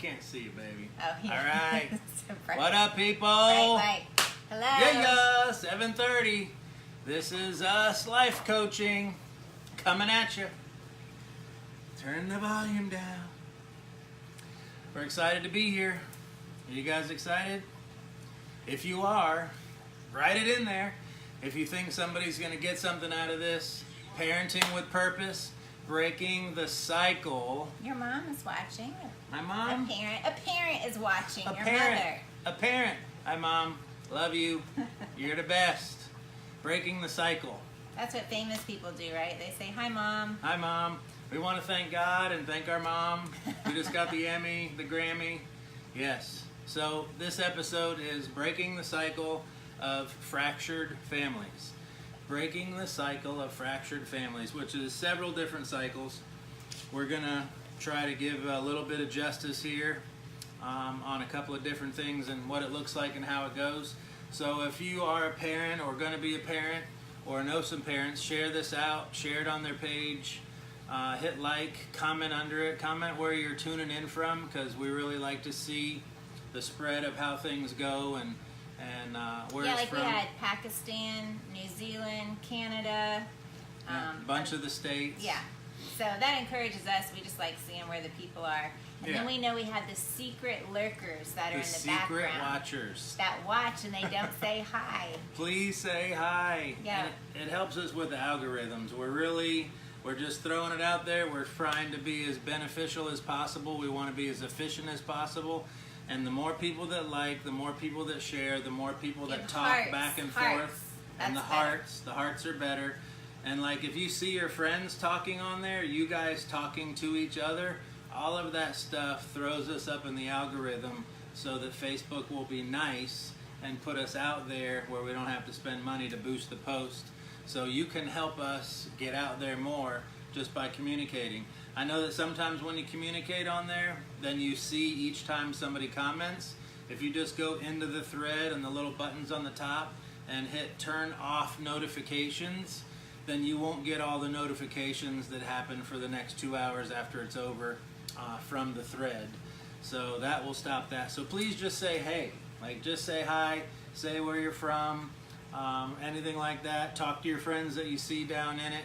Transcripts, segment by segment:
can't see you, baby. Oh, yeah. All right. Right. What up, people? Right. Hello. Yeah, 7:30. This is us life coaching coming at you. Turn the volume down. We're excited to be here. Are you guys excited? If you are, write it in there. If you think somebody's going to get something out of this, parenting with purpose, breaking the cycle. Your mom is watching. My mom? A parent is watching. A Your parent. mother. A parent. Hi, Mom. Love you. You're the best. Breaking the cycle. That's what famous people do, right? They say, hi, Mom. Hi, Mom. We want to thank God and thank our mom. We just got the Emmy, the Grammy. Yes. So this episode is breaking the cycle of fractured families. Breaking the cycle of fractured families, which is several different cycles. We're going to try to give a little bit of justice here on a couple of different things and what it looks like and how it goes. So if you are a parent or going to be a parent or know some parents, share this out, share it on their page, hit like, comment under it, comment where you're tuning in from, because we really like to see the spread of how things go and where it's from. We had Pakistan, New Zealand, Canada. Bunch of the states. Yeah. So that encourages us. We just like seeing where the people are. And then we know we have the secret lurkers that are in the background. The secret watchers. That watch and they don't say hi. Please say hi. Yeah. And it helps us with the algorithms. We're just throwing it out there. We're trying to be as beneficial as possible. We want to be as efficient as possible. And the more people that like, the more people that share, the more people that talk back and forth. And the hearts are better. And like if you see your friends talking on there, you guys talking to each other, all of that stuff throws us up in the algorithm so that Facebook will be nice and put us out there where we don't have to spend money to boost the post. So you can help us get out there more just by communicating. I know that sometimes when you communicate on there, then you see each time somebody comments. If you just go into the thread and the little buttons on the top and hit turn off notifications, then you won't get all the notifications that happen for the next 2 hours after it's over from the thread. So that will stop that. So please just say hey, like just say hi, say where you're from, anything like that. Talk to your friends that you see down in it.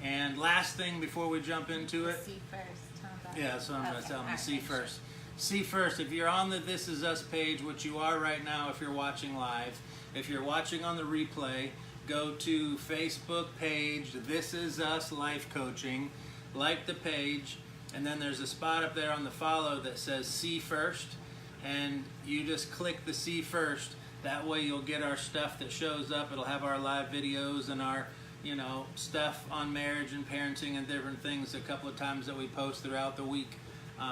And last thing before we jump into it. See first. Yeah, that's what I'm going to tell them. See first. See first. If you're on the This Is Us page, which you are right now if you're watching live, if you're watching on the replay, go to Facebook page, This Is Us Life Coaching, like the page, and then there's a spot up there on the follow that says See First, and you just click the See First. That way you'll get our stuff that shows up. It'll have our live videos and our stuff on marriage and parenting and different things a couple of times that we post throughout the week.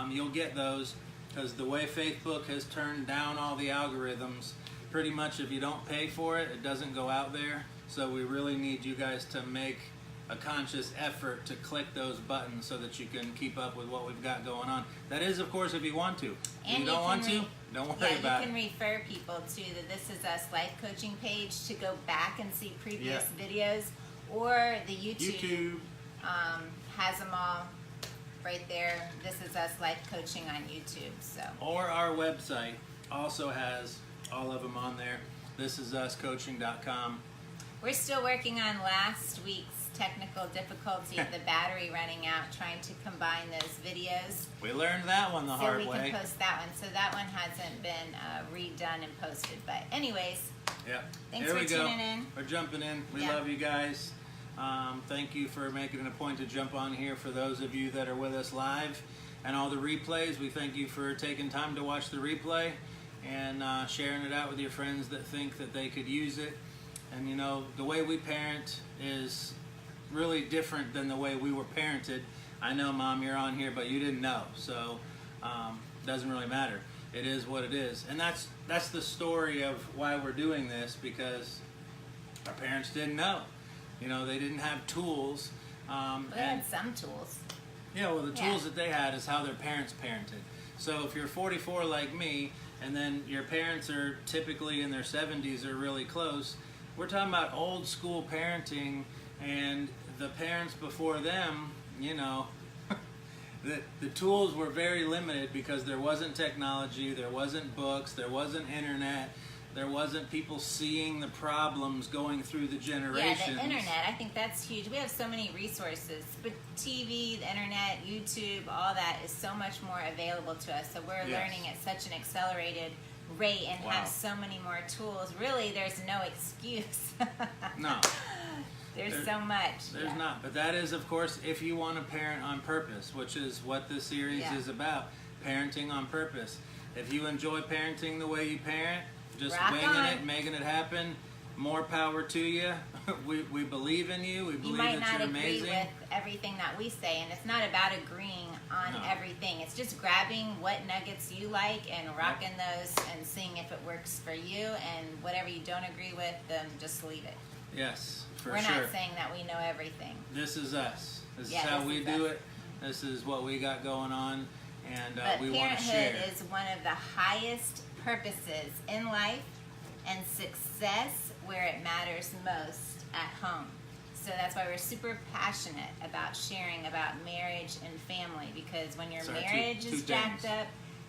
You'll get those because the way Facebook has turned down all the algorithms, pretty much if you don't pay for it, it doesn't go out there. So we really need you guys to make a conscious effort to click those buttons so that you can keep up with what we've got going on. That is, of course, if you want to. If you don't want to, don't worry about it. You can refer people to the This Is Us Life Coaching page to go back and see previous videos, or the YouTube has them all right there. This Is Us Life Coaching on YouTube. So. Or our website also has all of them on there. ThisIsUsCoaching.com. We're still working on last week's technical difficulty of the battery running out, trying to combine those videos. We learned that one the hard way. So we can post that one. So that one hasn't been redone and posted. But anyways, thanks for tuning in. We're jumping in. We love you guys. Thank you for making it a point to jump on here. For those of you that are with us live and all the replays, we thank you for taking time to watch the replay and sharing it out with your friends that think that they could use it. And the way we parent is really different than the way we were parented. I know, Mom, you're on here, but you didn't know, so it doesn't really matter. It is what it is. And that's the story of why we're doing this, because our parents didn't know. They didn't have tools. They had some tools. Yeah, well, the tools that they had is how their parents parented. So if you're 44 like me, and then your parents are typically in their 70s or really close, we're talking about old school parenting, and the parents before them, the tools were very limited because there wasn't technology, there wasn't books, there wasn't internet, there wasn't people seeing the problems going through the generations. Yeah, the internet, I think that's huge. We have so many resources, but TV, the internet, YouTube, all that is so much more available to us. So we're learning at such an accelerated rate and have so many more tools. Really, there's no excuse. No. There's so much. There's not. But that is, of course, if you want to parent on purpose, which is what this series is about. Parenting on purpose. If you enjoy parenting the way you parent, just winging it, making it happen, more power to you. We believe in you. We believe that you're amazing. You might not agree with everything that we say, and it's not about agreeing on everything. It's just grabbing what nuggets you like and rocking those and seeing if it works for you, and whatever you don't agree with, then just leave it. Yes, for We're sure. not saying that we know everything. This is us. This is how we do it. This is what we got going on, and we want to share. Parenthood is one of the highest purposes in life, and success where it matters most at home. So that's why we're super passionate about sharing about marriage and family, because when your marriage is jacked up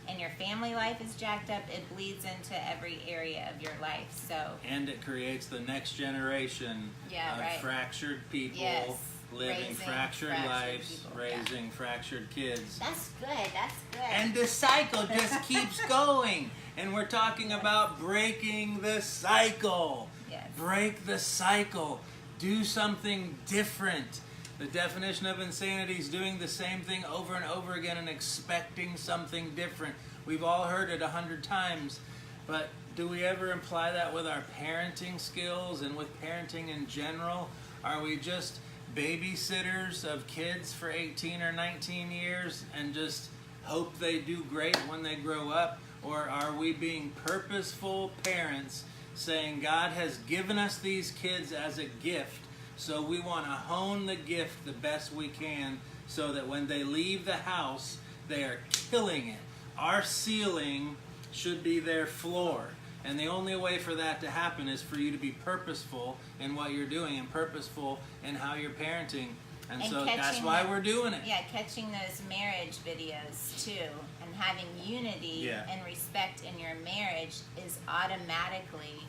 and your family life is jacked up, it bleeds into every area of your life. So and it creates the next generation of fractured people, living fractured lives, raising fractured kids. That's good. That's good. And the cycle just keeps going. And we're talking about breaking the cycle. Yes. Break the cycle. Do something different. The definition of insanity is doing the same thing over and over again and expecting something different. We've all heard it 100 times, but do we ever imply that with our parenting skills and with parenting in general? Are we just babysitters of kids for 18 or 19 years and just hope they do great when they grow up? Or are we being purposeful parents saying God has given us these kids as a gift, so we want to hone the gift the best we can so that when they leave the house, they are killing it. Our ceiling should be their floor. And the only way for that to happen is for you to be purposeful in what you're doing and purposeful in how you're parenting. And so that's why we're doing it. Yeah, catching those marriage videos too, and having unity and respect in your marriage is automatically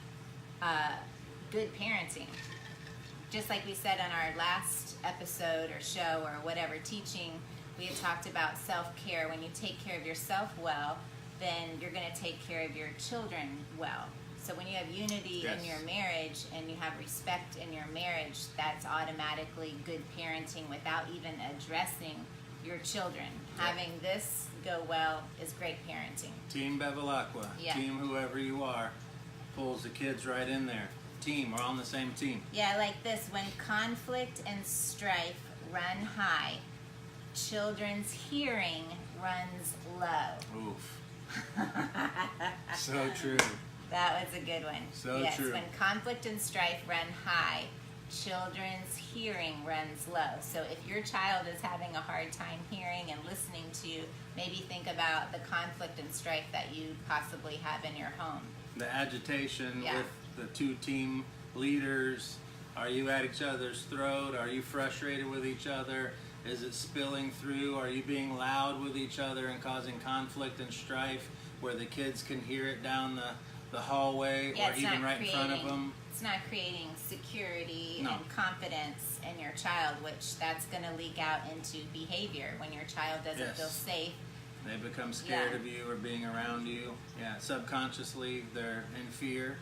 good parenting. Just like we said on our last episode or show or whatever teaching, we had talked about self-care. When you take care of yourself well, then you're going to take care of your children well. So when you have unity in your marriage and you have respect in your marriage, that's automatically good parenting without even addressing your children. Having this go well is great parenting. Team Bevilacqua, team whoever you are, pulls the kids right in there. Team, we're on the same team. Yeah, like this, when conflict and strife run high, children's hearing runs low. Oof. So true. That was a good one. So true. When conflict and strife run high, children's hearing runs low. So if your child is having a hard time hearing and listening to you, maybe think about the conflict and strife that you possibly have in your home. The agitation with the two team leaders. Are you at each other's throat? Are you frustrated with each other? Is it spilling through? Are you being loud with each other and causing conflict and strife where the kids can hear it down the hallway or even right in front of them? It's not creating security and confidence in your child, which that's going to leak out into behavior when your child doesn't feel safe. They become scared of you or being around you. Yeah, subconsciously they're in fear,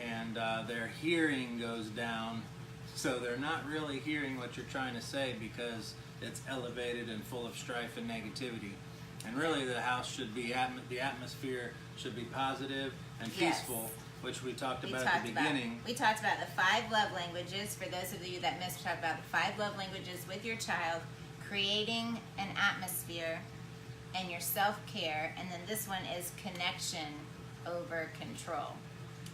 and their hearing goes down, so they're not really hearing what you're trying to say because it's elevated and full of strife and negativity. And really the house should be, the atmosphere should be positive and peaceful, which we talked about at the beginning. We talked about the 5 love languages. For those of you that missed, we talked about the 5 love languages with your child, creating an atmosphere and your self-care. And then this one is connection over control.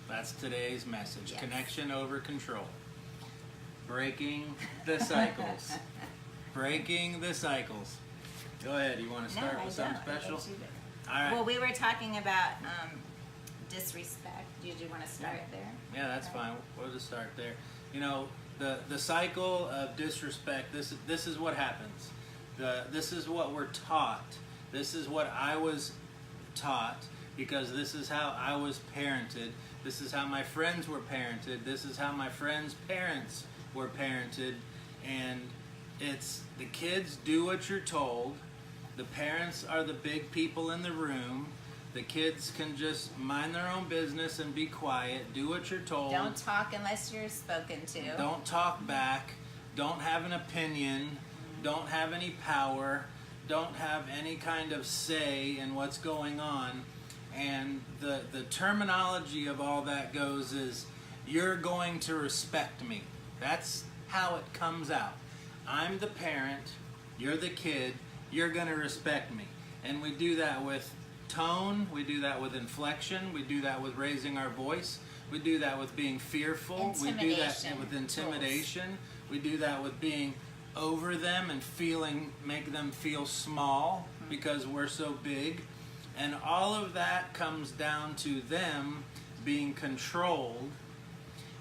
That's today's message. Connection over control. Breaking the cycles. Breaking the cycles. Go ahead. You want to start with something special? All right. Well, we were talking about disrespect. Did you want to start there? Yeah, that's fine. We'll just start there. You know, the cycle of disrespect, this is what happens. This is what we're taught. This is what I was taught, because this is how I was parented. This is how my friends were parented. This is how my friends' parents were parented. And it's the kids do what you're told. The parents are the big people in the room. The kids can just mind their own business and be quiet. Do what you're told. Don't talk unless you're spoken to. Don't talk back. Don't have an opinion. Don't have any power. Don't have any kind of say in what's going on. And the terminology of all that goes is, you're going to respect me. That's how it comes out. I'm the parent. You're the kid. You're going to respect me. And we do that with tone. We do that with inflection. We do that with raising our voice. We do that with being fearful. We do that with intimidation. We do that with being over them and make them feel small because we're so big. And all of that comes down to them being controlled.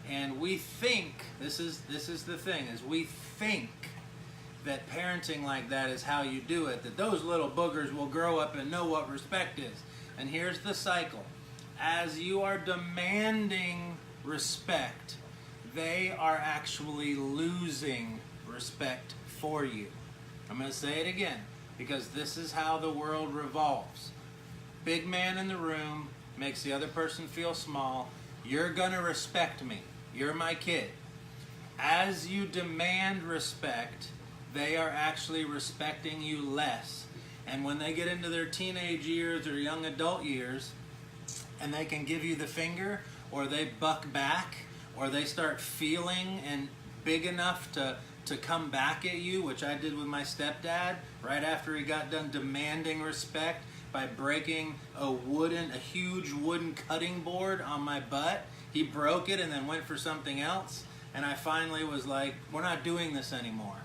And we think, this is the thing, is we think that parenting like that is how you do it, that those little boogers will grow up and know what respect is. And here's the cycle. As you are demanding respect, they are actually losing respect for you. I'm going to say it again, because this is how the world revolves. Big man in the room makes the other person feel small. You're going to respect me. You're my kid. As you demand respect, they are actually respecting you less. And when they get into their teenage years or young adult years, and they can give you the finger, or they buck back, or they start feeling and big enough to come back at you, which I did with my stepdad right after he got done demanding respect by breaking a huge wooden cutting board on my butt. He broke it and then went for something else. And I finally was like, we're not doing this anymore.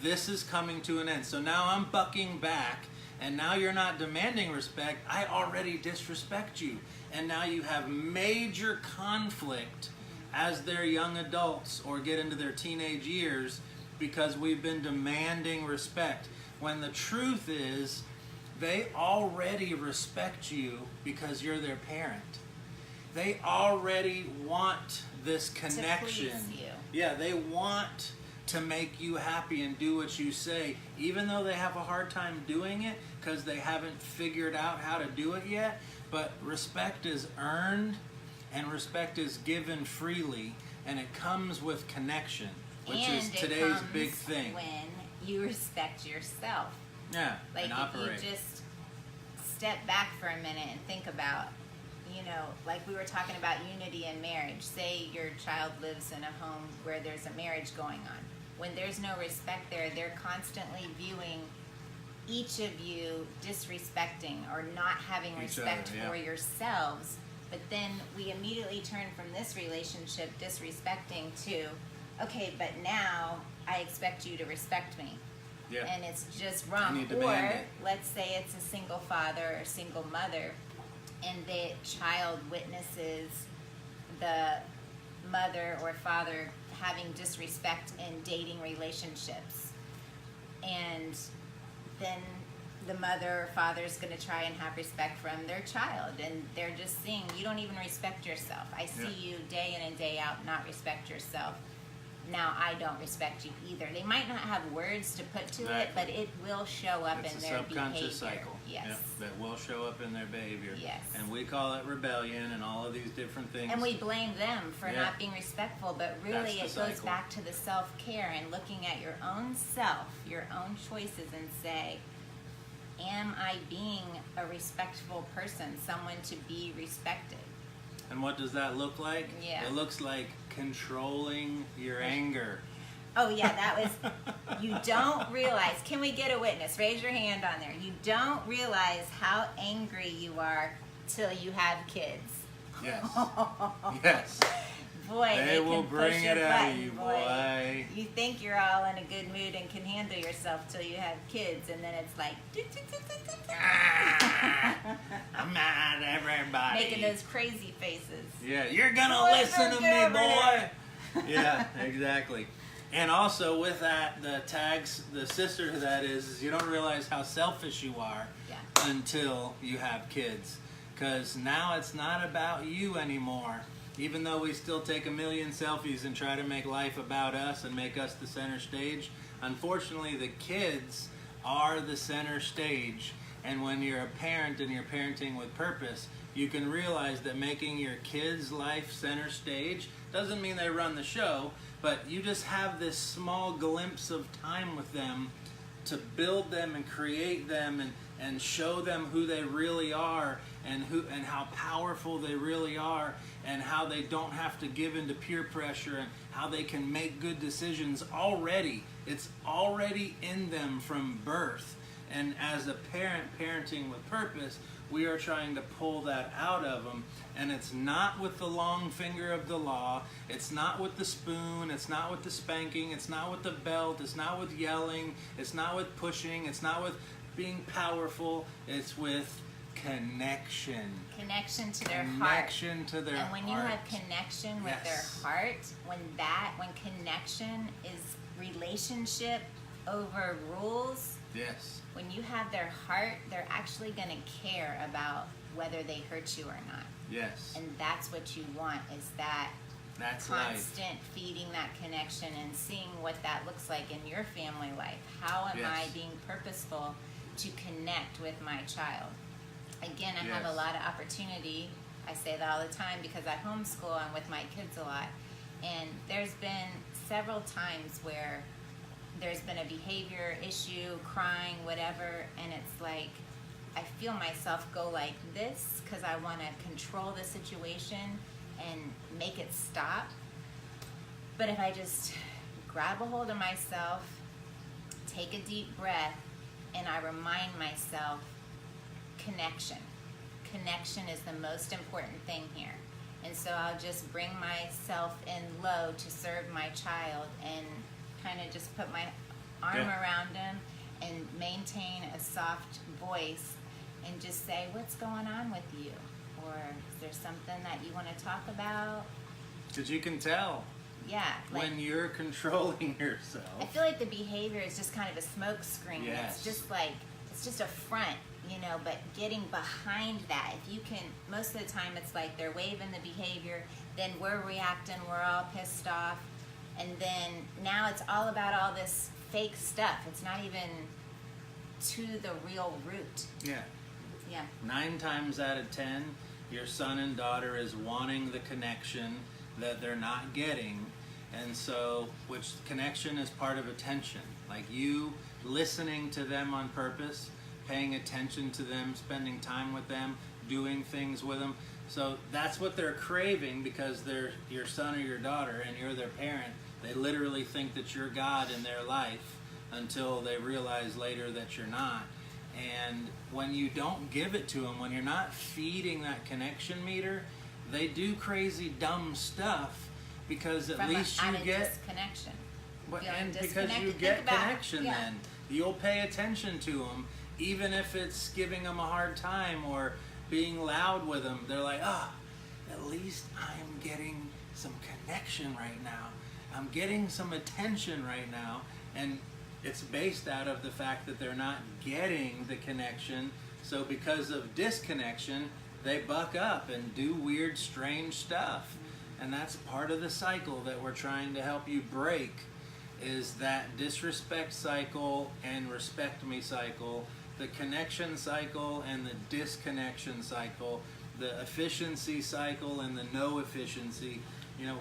This is coming to an end. So now I'm bucking back, and now you're not demanding respect. I already disrespect you. And now you have major conflict as they're young adults or get into their teenage years because we've been demanding respect. When the truth is, they already respect you because you're their parent. They already want this connection. To please you. Yeah, they want to make you happy and do what you say, even though they have a hard time doing it because they haven't figured out how to do it yet. But respect is earned and respect is given freely, and it comes with connection, which is today's big thing. When you respect yourself. Yeah, like and operate. If you just step back for a minute and think about, like we were talking about unity in marriage. Say your child lives in a home where there's a marriage going on. When there's no respect there, they're constantly viewing each of you disrespecting or not having respect for yourselves. But then we immediately turn from this relationship disrespecting to, okay, but now I expect you to respect me. Yeah. And it's just wrong. Or let's say it's a single father or single mother, and the child witnesses the mother or father having disrespect in dating relationships. And then the mother or father is going to try and have respect from their child. And they're just seeing, you don't even respect yourself. I see you day in and day out not respect yourself. Now I don't respect you either. They might not have words to put to it, but it will show up in their behavior. It's a subconscious cycle. Yes. Yep, that will show up in their behavior. Yes. And we call it rebellion and all of these different things. And we blame them for not being respectful, but really it goes back to the self-care and looking at your own self, your own choices, and say, am I being a respectful person, someone to be respected? And what does that look like? Yeah. It looks like controlling your anger. Oh yeah, that was, you don't realize, can we get a witness? Raise your hand on there. You don't realize how angry you are till you have kids. Yes. Yes. Boy, they will can bring push it a out button, of you, boy. You think you're all in a good mood and can handle yourself till you have kids, and then it's like I'm mad at everybody. Making those crazy faces. Yeah, you're gonna listen to me, boy. Yeah, exactly. And also with that, the sister to that is you don't realize how selfish you are until you have kids. Because now it's not about you anymore. Even though we still take a million selfies and try to make life about us and make us the center stage, unfortunately the kids are the center stage. And when you're a parent and you're parenting with purpose, you can realize that making your kids' life center stage doesn't mean they run the show, but you just have this small glimpse of time with them to build them and create them and show them who they really are and how powerful they really are and how they don't have to give into peer pressure and how they can make good decisions already. It's already in them from birth. And as a parent parenting with purpose, we are trying to pull that out of them. And it's not with the long finger of the law. It's not with the spoon. It's not with the spanking. It's not with the belt. It's not with yelling. It's not with pushing. It's not with being powerful. It's with connection. Connection to their heart. Connection to their heart. And when you have connection with their heart, when connection is relationship over rules, yes. When you have their heart, they're actually going to care about whether they hurt you or not. Yes. And that's what you want, is that that's constant life. Feeding that connection and seeing what that looks like in your family life. How am I being purposeful to connect with my child? Again, I have a lot of opportunity. I say that all the time because I homeschool. I'm with my kids a lot. And there's been several times where there's been a behavior issue, crying, whatever, and it's like I feel myself go like this because I want to control the situation and make it stop. But if I just grab a hold of myself, take a deep breath, and I remind myself, connection. Connection is the most important thing here. And so I'll just bring myself in low to serve my child and kind of just put my arm around him and maintain a soft voice and just say, what's going on with you? Or is there something that you want to talk about? Because you can tell. Yeah. Like, when you're controlling yourself. I feel like the behavior is just kind of a smoke screen. Yes. It's just a front, but getting behind that, if you can, most of the time it's like they're waving the behavior, then we're reacting, we're all pissed off, and then now it's all about all this fake stuff. It's not even to the real root. Yeah. Yeah. 9 times out of 10, your son and daughter is wanting the connection that they're not getting. And so, which connection is part of attention. Like you listening to them on purpose, paying attention to them, spending time with them, doing things with them. So that's what they're craving because they're your son or your daughter and you're their parent. They literally think that you're God in their life until they realize later that you're not. And when you don't give it to them, when you're not feeding that connection meter, they do crazy dumb stuff because at least you get disconnection. And because you get connection, then you'll pay attention to them, even if it's giving them a hard time or being loud with them. They're like, at least I'm getting some connection right now. I'm getting some attention right now. And it's based out of the fact that they're not getting the connection. So because of disconnection, they buck up and do weird, strange stuff. And that's part of the cycle that we're trying to help you break, is that disrespect cycle and respect me cycle, the connection cycle and the disconnection cycle, the efficiency cycle and the no efficiency.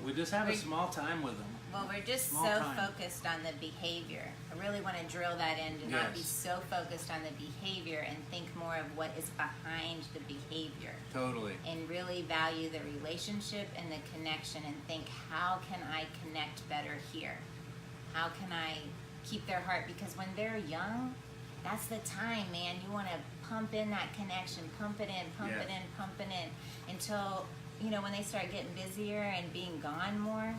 We just have a small time with them. Well, we're just focused on the behavior. I really want to drill that in to not be so focused on the behavior and think more of what is behind the behavior. Totally. And really value the relationship and the connection and think, how can I connect better here? How can I keep their heart? Because when they're young, that's the time, man. You want to pump in that connection, pump it in, pump it in, pump it in, until, when they start getting busier and being gone more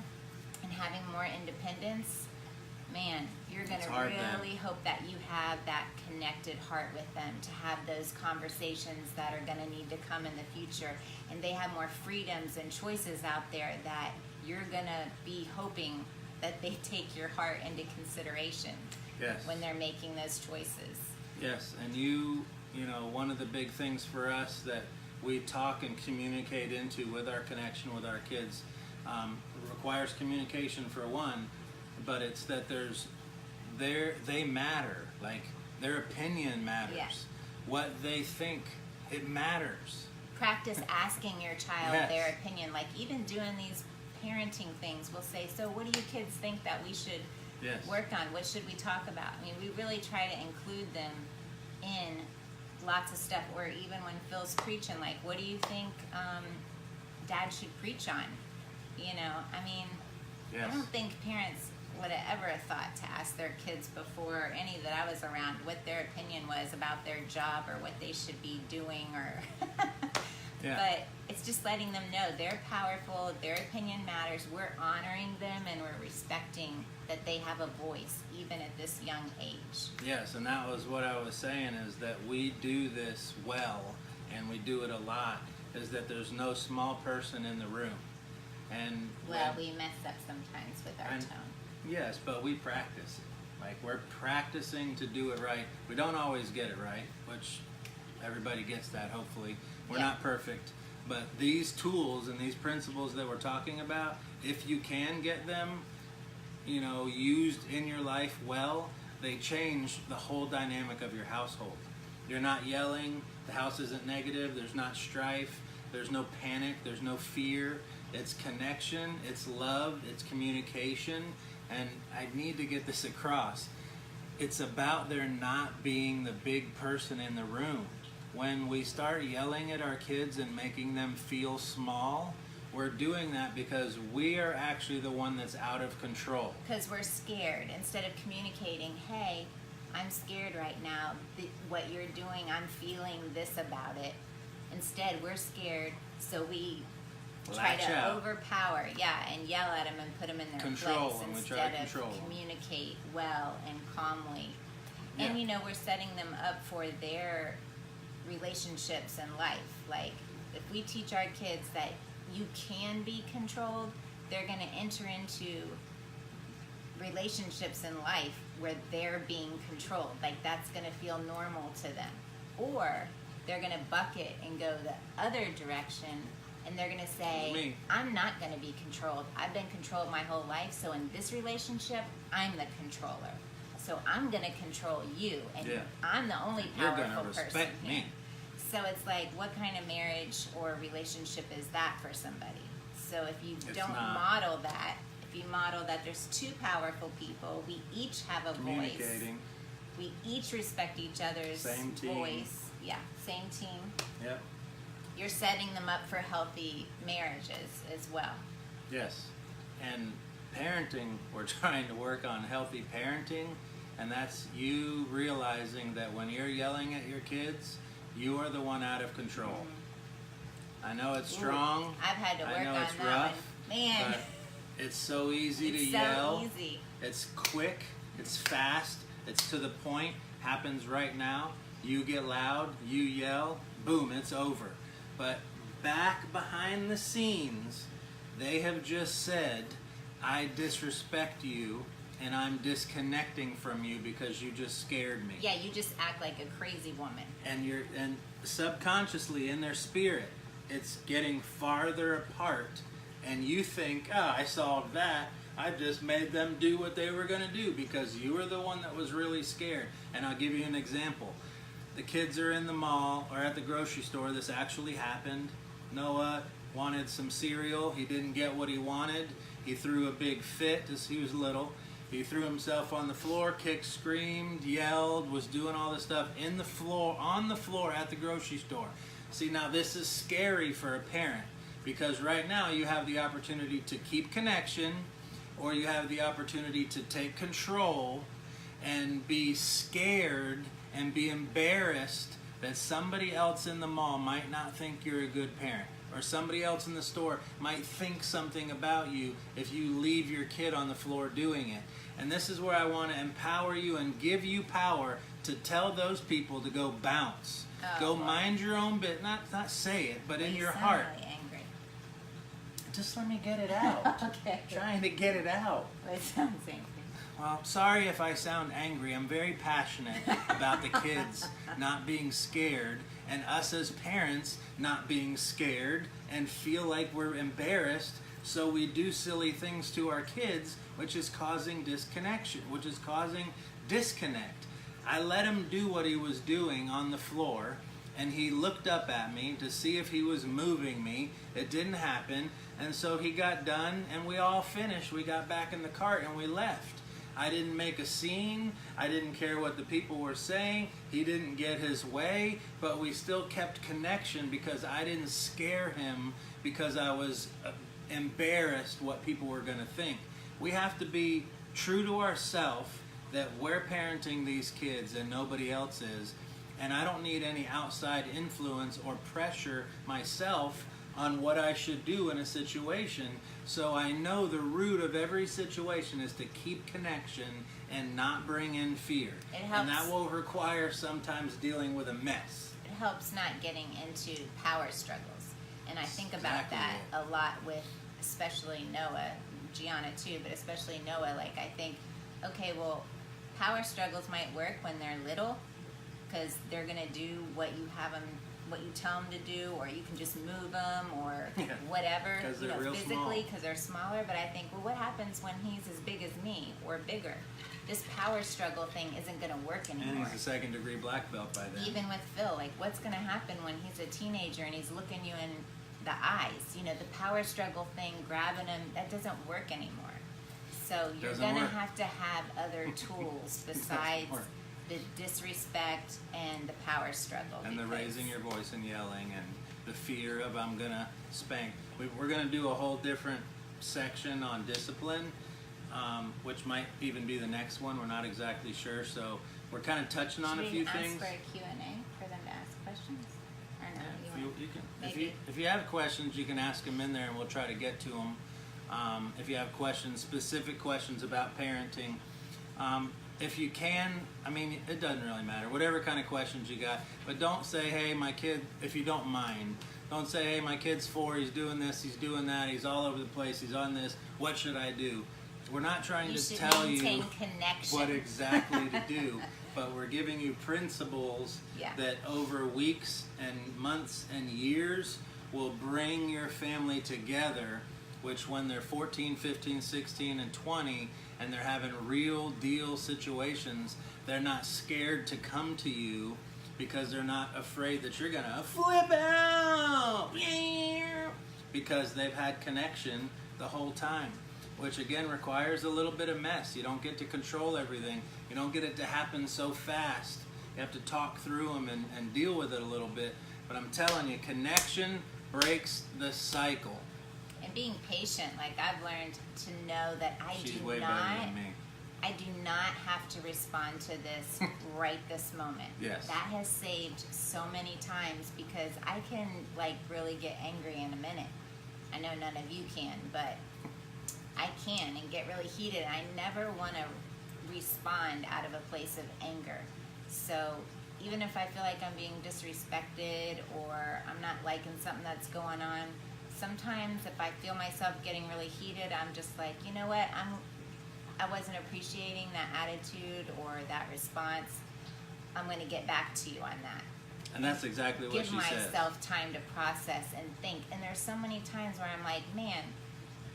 and having more independence, man, you're going to really hope that you have that connected heart with them to have those conversations that are going to need to come in the future. And they have more freedoms and choices out there that you're going to be hoping that they take your heart into consideration Yes. when they're making those choices. Yes, and you know, one of the big things for us that we talk and communicate into with our connection with our kids requires communication for one, but it's that they matter. Like, their opinion matters. Yeah. What they think, it matters. Practice asking your child Yes. their opinion. Like, even doing these parenting things, we'll say, so what do you kids think that we should Yes. work on? What should we talk about? I mean, we really try to include them in lots of stuff. Or even when Phil's preaching, like, what do you think Dad should preach on? You know, I mean, Yes. I don't think parents would have ever thought to ask their kids before any that I was around what their opinion was about their job or what they should be doing, or Yeah. but it's just letting them know they're powerful, their opinion matters, we're honoring them, and we're respecting that they have a voice even at this young age. Yes, and that was what I was saying, is that we do this well, and we do it a lot, is that there's no small person in the room. And Well, we mess up sometimes with our And- tone. yes, but we practice it. Like, we're practicing to do it right. We don't always get it right, which everybody gets that, hopefully. We're Yeah. not perfect. But these tools and these principles that we're talking about, if you can get them, you know, used in your life well, they change the whole dynamic of your household. You're not yelling, the house isn't negative, there's not strife, there's no panic, there's no fear. It's connection, it's love, it's communication, and I need to get this across. It's about there not being the big person in the room. When we start yelling at our kids and making them feel small, we're doing that because we are actually the one that's out of control. Because we're scared. Instead of communicating, hey, I'm scared right now, what you're doing, I'm feeling this about it. Instead, we're scared, so we try Latch to out. overpower, and yell at them and put them in their Control, place and we try to instead control of them. communicate well and calmly. Yeah. And you know, we're setting them up for their relationships in life. Like, if we teach our kids that you can be controlled, they're going to enter into relationships in life where they're being controlled. Like, that's going to feel normal to them. Or they're going to buck it and go the other direction, and they're going to say, Me. I'm not going to be controlled. I've been controlled my whole life, so in this relationship, I'm the controller. So I'm going to control you, and Yeah. I'm the only You're powerful gonna person respect here. me. So it's like, what kind of marriage or relationship is that for somebody? So if you It's don't not. model that, if you model that there's two powerful people, we each have a voice. Communicating. We each respect each other's Same team. voice. Yeah, same team. Yep. You're setting them up for healthy marriages as well. Yes. And parenting, we're trying to work on healthy parenting, and that's you realizing that when you're yelling at your kids, you are the one out of control. I know it's strong. Ooh, I've had to work I know on it's that rough, one. Man, but it's so easy it's to so yell. easy. It's quick, it's fast, it's to the point, happens right now. You get loud, you yell, boom, it's over. But back behind the scenes, they have just said, I disrespect you and I'm disconnecting from you because you just scared me. Yeah, you just act like a crazy woman. And subconsciously in their spirit, it's getting farther apart, and you think, oh, I solved that. I just made them do what they were going to do because you were the one that was really scared. And I'll give you an example. The kids are in the mall or at the grocery store. This actually happened. Noah wanted some cereal. He didn't get what he wanted. He threw a big fit as he was little. He threw himself on the floor, kicked, screamed, yelled, was doing all this stuff on the floor at the grocery store. See, now this is scary for a parent because right now you have the opportunity to keep connection, or you have the opportunity to take control and be scared and be embarrassed that somebody else in the mall might not think you're a good parent, or somebody else in the store might think something about you if you leave your kid on the floor doing it. And this is where I want to empower you and give you power to tell those people to go bounce. Oh, go wow. mind your own bit, not say it, but in You your sound heart. really angry. Just let me get it out. Okay. Trying to get it out. Well, it sounds angry. Well, sorry if I sound angry. I'm very passionate about the kids not being scared and us as parents not being scared and feel like we're embarrassed, so we do silly things to our kids, which is causing disconnection, which is causing disconnect. I let him do what he was doing on the floor, and he looked up at me to see if he was moving me. It didn't happen, and so he got done, and we all finished. We got back in the cart, and we left. I didn't make a scene. I didn't care what the people were saying. He didn't get his way, but we still kept connection because I didn't scare him because I was embarrassed what people were going to think. We have to be true to ourselves that we're parenting these kids and nobody else is, and I don't need any outside influence or pressure myself on what I should do in a situation. So I know the root of every situation is to keep connection and not bring in fear. It helps. And that will require sometimes dealing with a mess. It helps not getting into power struggles. And I think about Exactly. that a lot with especially Noah, Gianna too, but especially Noah. Like, I think, okay, well, power struggles might work when they're little because they're going to do what you have them, what you tell them to do, or you can just move them or Yeah, whatever, 'cause they're real physically small. because they're smaller. But I think, well, what happens when he's as big as me or bigger? This power struggle thing isn't going to work And anymore. he's a second-degree black belt by then. Even with Phil, like, what's going to happen when he's a teenager and he's looking you in the eyes? You know, the power struggle thing, grabbing him, that doesn't work anymore. So you're Doesn't going to work. have to have other tools Doesn't besides work. the disrespect and the power struggle. And the because- raising your voice and yelling and the fear of I'm gonna spank. We're gonna do a whole different section on discipline, which might even be the next one. We're not exactly sure, so we're kind of touching on Should a few we ask things. for a Q&A for them to ask questions? Or no? Yeah, You want- you can, maybe. if you have questions, you can ask them in there, and we'll try to get to them. If you have questions, specific questions about parenting, if you can, I mean, it doesn't really matter. Whatever kind of questions you got, but don't say, "Hey, my kid," if you don't mind. Don't say, "Hey, my kid's 4. He's doing this. He's doing that. He's all over the place. He's on this. What should I do?" We're not trying You to should tell maintain you connection. what exactly to do, but we're giving you principles Yeah. that over weeks and months and years will bring your family together, which when they're 14, 15, 16, and 20, and they're having real deal situations, they're not scared to come to you because they're not afraid that you're going to flip out because they've had connection the whole time, which again requires a little bit of mess. You don't get to control everything. You don't get it to happen so fast. You have to talk through them and deal with it a little bit. But I'm telling you, connection breaks the cycle. And being patient, like, I've learned to know that She's way better than me. I do not have to respond to this right this moment. Yes. That has saved so many times because I can, like, really get angry in a minute. I know none of you can, but I can, and get really heated. I never want to respond out of a place of anger. So even if I feel like I'm being disrespected or I'm not liking something that's going on, sometimes if I feel myself getting really heated, I'm just like, you know what, I wasn't appreciating that attitude or that response. I'm going to get back to you on that. And that's exactly what Give she said. myself time to process and think. And there's so many times where I'm like, man,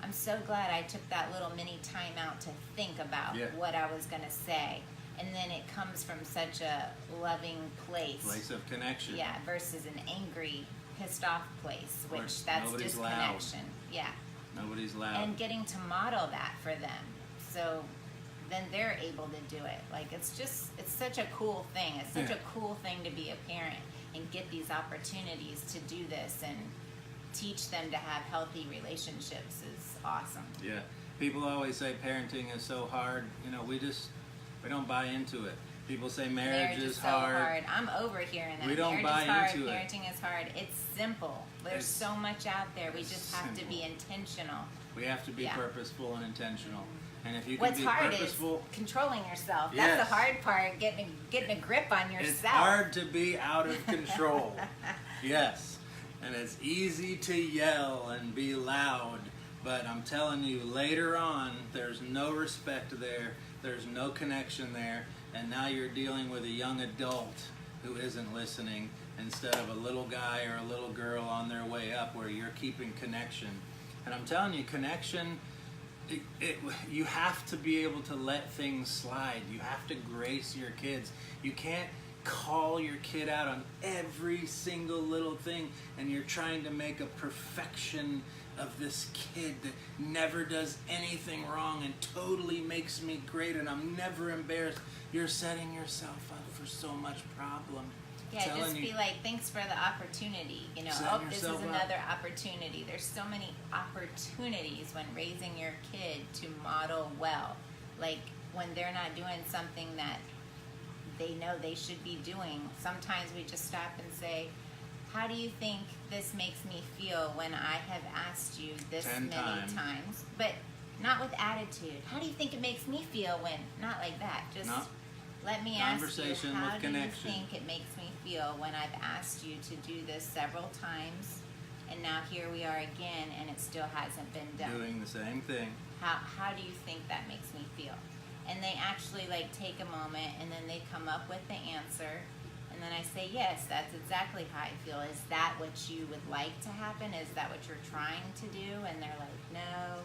I'm so glad I took that little mini time out to think about Yeah. what I was going to say. And then it comes from such a loving place. Place of connection. Yeah, versus an angry, pissed off place, Where which that's nobody's loud. disconnection. Yeah. Nobody's loud. And getting to model that for them. So then they're able to do it. Like, it's such a cool thing. It's such Yeah. a cool thing to be a parent and get these opportunities to do this and teach them to have healthy relationships is awesome. Yeah. People always say parenting is so hard. You know, we don't buy into it. People say marriage is so hard. I'm over hearing that. We don't marriage buy is hard, into it. parenting is hard. It's simple. There's It's- so much out there. We it's just have to be simple. intentional. We have to be Yeah. purposeful and intentional. And if you can What's be hard purposeful, is controlling yourself. Yes. That's the hard part, getting a grip on yourself. it's hard to be out of control. Yes. And it's easy to yell and be loud, but I'm telling you, later on, there's no respect there, there's no connection there, and now you're dealing with a young adult who isn't listening instead of a little guy or a little girl on their way up where you're keeping connection. And I'm telling you, connection, you have to be able to let things slide. You have to grace your kids. You can't call your kid out on every single little thing, and you're trying to make a perfection of this kid that never does anything wrong and totally makes me great and I'm never embarrassed. You're setting yourself up for so much problem. Yeah, just be like, thanks for the opportunity. You know, this is another opportunity. There's so many opportunities when raising your kid to model well. Like when they're not doing something that they know they should be doing, sometimes we just stop and say, how do you think this makes me feel when I have asked you this many times? But not with attitude. How do you think it makes me feel when, not like that, just let me ask you, how do you think it makes me feel when I've asked you to do this several times, and now here we are again, and it still hasn't been done. Doing the same thing. How do you think that makes me feel? And they actually like take a moment, and then they come up with the answer, and then I say, yes, that's exactly how I feel. Is that what you would like to happen? Is that what you're trying to do? And they're like, no.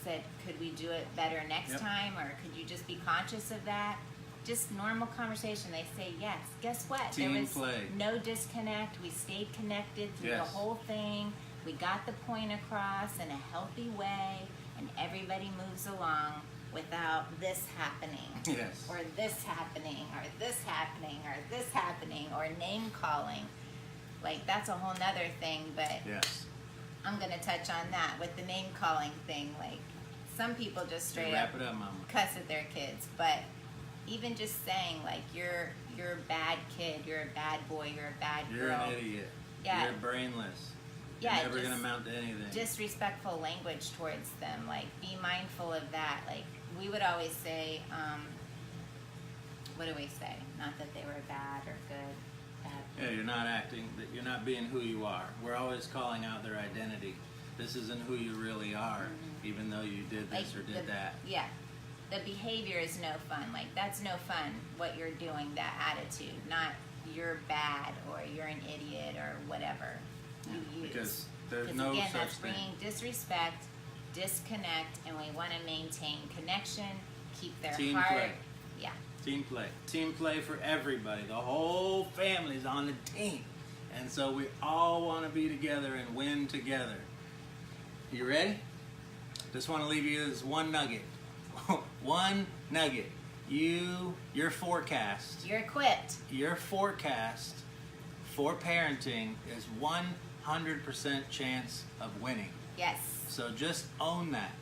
Said, could we do it better next time, or could you just be conscious of that? Just normal conversation. They say yes. Guess what? Team there was play. No disconnect. We stayed connected through the whole thing. We got the point across in a healthy way, and everybody moves along without this happening, or this happening, or this happening, or this happening, or name calling. Like that's a whole nother thing, but I'm gonna touch on that with the name calling thing. Like some people just straight up cuss at their kids, but even just saying like you're a bad kid, you're a bad boy, you're a bad girl. You're an idiot. Yeah. You're brainless. You're never gonna amount to anything. Disrespectful language towards them. Like be mindful of that. Like we would always say, what do we say? Not that they were bad or good. Bad. Yeah, you're not acting, you're not being who you are. We're always calling out their identity. This isn't who you really are, even though you did this or did that. Yeah. The behavior is no fun. Like that's no fun what you're doing, that attitude. Not you're bad or you're an idiot or whatever you use. Because there's no again, such that's thing. bringing disrespect, disconnect, and we want to maintain connection, keep their Team heart. play. Yeah. Team play. Team play for everybody. The whole family's on the team. And so we all want to be together and win together. You ready? Just want to leave you this one nugget. One nugget. Your forecast. You're equipped. Your forecast for parenting is 100% chance of winning. Yes. So just own that.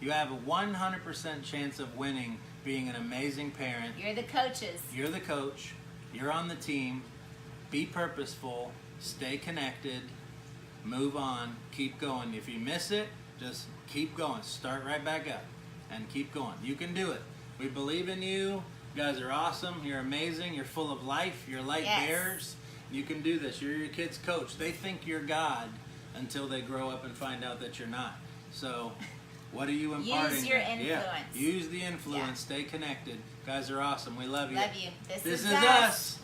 You have a 100% chance of winning, being an amazing parent. You're the coaches. You're the coach. You're on the team. Be purposeful. Stay connected. Move on. Keep going. If you miss it, just keep going. Start right back up and keep going. You can do it. We believe in you. You guys are awesome. You're amazing. You're full of life. You're light bearers. You can do this. You're your kid's coach. They think you're God until they grow up and find out that you're not. So what are you imparting? Use your influence. Yeah. Use the influence. Stay connected. Guys are awesome. We love you. Love you. This is us.